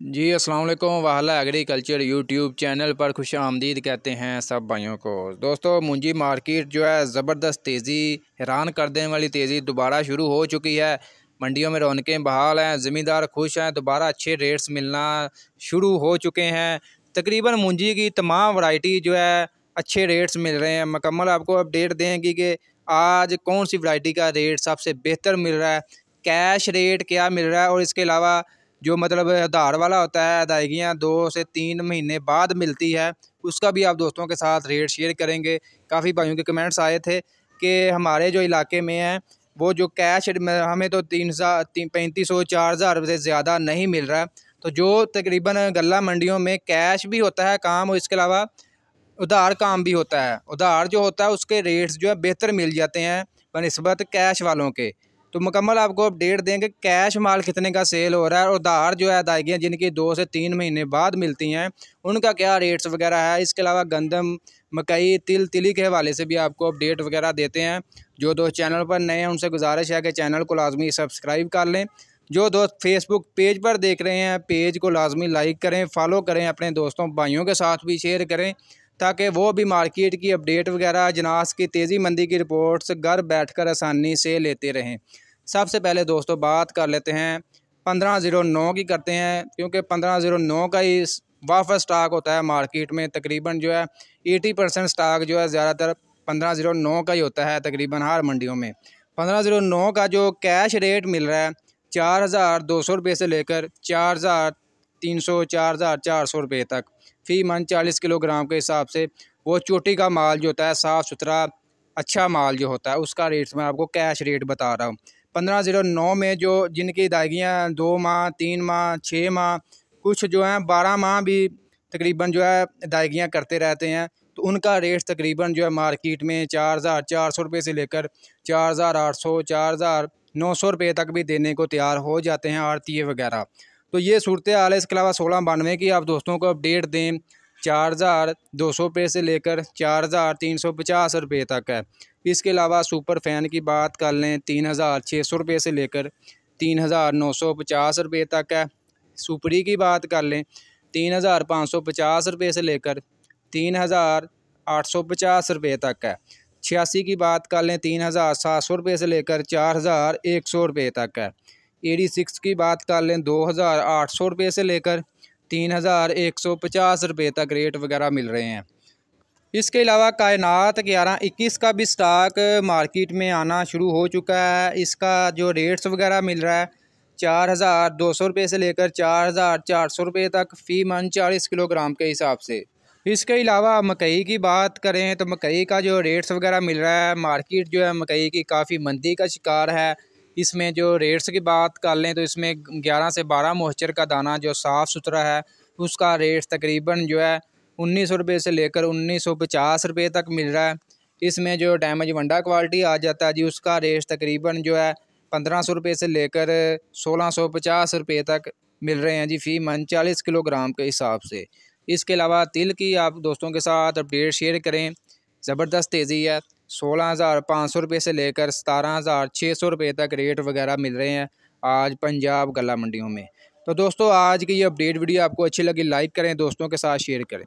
जी अस्सलाम वालेकुम। वाहला agriculture YouTube channel पर खुश आमदीद कहते हैं सब भाइयों को। दोस्तों मुंजी मार्केट जो है ज़बरदस्त तेज़ी, हैरान कर देने वाली तेज़ी दोबारा शुरू हो चुकी है। मंडियों में रौनकें बहाल हैं, ज़मींदार खुश हैं, दोबारा अच्छे रेट्स मिलना शुरू हो चुके हैं। तकरीबन मुंजी की तमाम वैरायटी जो है अच्छे रेट्स मिल रहे हैं। मुकम्मल आपको अपडेट देंगे कि आज कौन सी वैरायटी का रेट सबसे बेहतर मिल रहा है, कैश रेट क्या मिल रहा है, और इसके अलावा जो मतलब आधार वाला होता है, अदायगियाँ 2 से 3 महीने बाद मिलती है, उसका भी आप दोस्तों के साथ रेट शेयर करेंगे। काफ़ी भाइयों के कमेंट्स आए थे कि हमारे जो इलाके में है वो जो कैश हमें तो 3500 4000 से ज़्यादा नहीं मिल रहा है। तो जो तकरीबन गल्ला मंडियों में कैश भी होता है काम, और इसके अलावा उधार काम भी होता है। उधार जो होता है उसके रेट्स जो है बेहतर मिल जाते हैं बनिस्बत कैश वालों के। तो मुकम्मल आपको अपडेट देंगे कैश माल कितने का सेल हो रहा है, और उधार जो है अदायगियाँ जिनकी 2 से 3 महीने बाद मिलती हैं उनका क्या रेट्स वगैरह है। इसके अलावा गंदम, मकई, तिली के हवाले से भी आपको अपडेट वगैरह देते हैं। जो दोस्त चैनल पर नए हैं उनसे गुजारिश है कि चैनल को लाजमी सब्सक्राइब कर लें। जो दोस्त फेसबुक पेज पर देख रहे हैं पेज को लाजमी लाइक करें, फॉलो करें, अपने दोस्तों भाइयों के साथ भी शेयर करें ताकि वो भी मार्केट की अपडेट वगैरह, जनास की तेज़ी मंदी की रिपोर्ट्स घर बैठकर आसानी से लेते रहें। सबसे पहले दोस्तों बात कर लेते हैं 1509 की करते हैं, क्योंकि 1509 का ही वाफर स्टॉक होता है मार्केट में। तकरीबन जो है 80% स्टॉक जो है ज़्यादातर 1509 का ही होता है तकरीबन हर मंडियों में। 1509 का जो कैश रेट मिल रहा है 4200 रुपये से लेकर 4300 4400 रुपये तक फ़ी मन 40 किलोग्राम के हिसाब से। वो चोटी का माल जो होता है, साफ़ सुथरा अच्छा माल जो होता है, उसका रेट मैं आपको कैश रेट बता रहा हूँ। 1509 में जो जिनकी अदायगियाँ 2 माह 3 माह 6 माह, कुछ जो हैं 12 माह भी तकरीबन जो है अदायगियाँ करते रहते हैं, तो उनका रेट तकरीबन जो है मार्केट में 4400 रुपये से लेकर 4800 4900 रुपये तक भी देने को तैयार हो जाते हैं आड़तीये वगैरह। तो ये सूरत हाल है। इसके अलावा 1692 की आप दोस्तों को अपडेट दें, 4200 रुपये से लेकर 4350 रुपये तक है। इसके अलावा सुपर फ़ैन की बात कर लें 3600 रुपये से लेकर 3950 रुपये तक है। सुपरी की बात कर लें 3550 रुपये से लेकर 3850 रुपये तक है। 86 की बात कर लें 3700 रुपये से लेकर 4100 रुपये तक है। 86 की बात कर लें 2800 रुपये से लेकर 3150 रुपये तक रेट वगैरह मिल रहे हैं। इसके अलावा कायनात 1121 का भी स्टॉक मार्केट में आना शुरू हो चुका है। इसका जो रेट्स वगैरह मिल रहा है 4200 रुपये से लेकर 4400 रुपये तक फ़ी मन 40 किलोग्राम के हिसाब से। इसके अलावा मकई की बात करें तो मकई का जो रेट्स वगैरह मिल रहा है, मार्केट जो है मकई की काफ़ी मंदी का शिकार है। इसमें जो रेट्स की बात कर लें तो इसमें 11 से 12 मॉइस्चर का दाना जो साफ़ सुथरा है उसका रेट तकरीबन जो है 1900 रुपये से लेकर 1950 रुपये तक मिल रहा है। इसमें जो डैमेज वंडा क्वालिटी आ जाता है जी, उसका रेट तकरीबन जो है 1500 रुपये से लेकर 1650 रुपये तक मिल रहे हैं जी फ़ी मन 40 किलोग्राम के हिसाब से। इसके अलावा तिल की आप दोस्तों के साथ अपडेट शेयर करें, ज़बरदस्त तेज़ी है। 16500 रुपये से लेकर 17600 रुपये तक रेट वगैरह मिल रहे हैं आज पंजाब गला मंडियों में। तो दोस्तों आज की ये अपडेट वीडियो आपको अच्छी लगी लाइक करें, दोस्तों के साथ शेयर करें।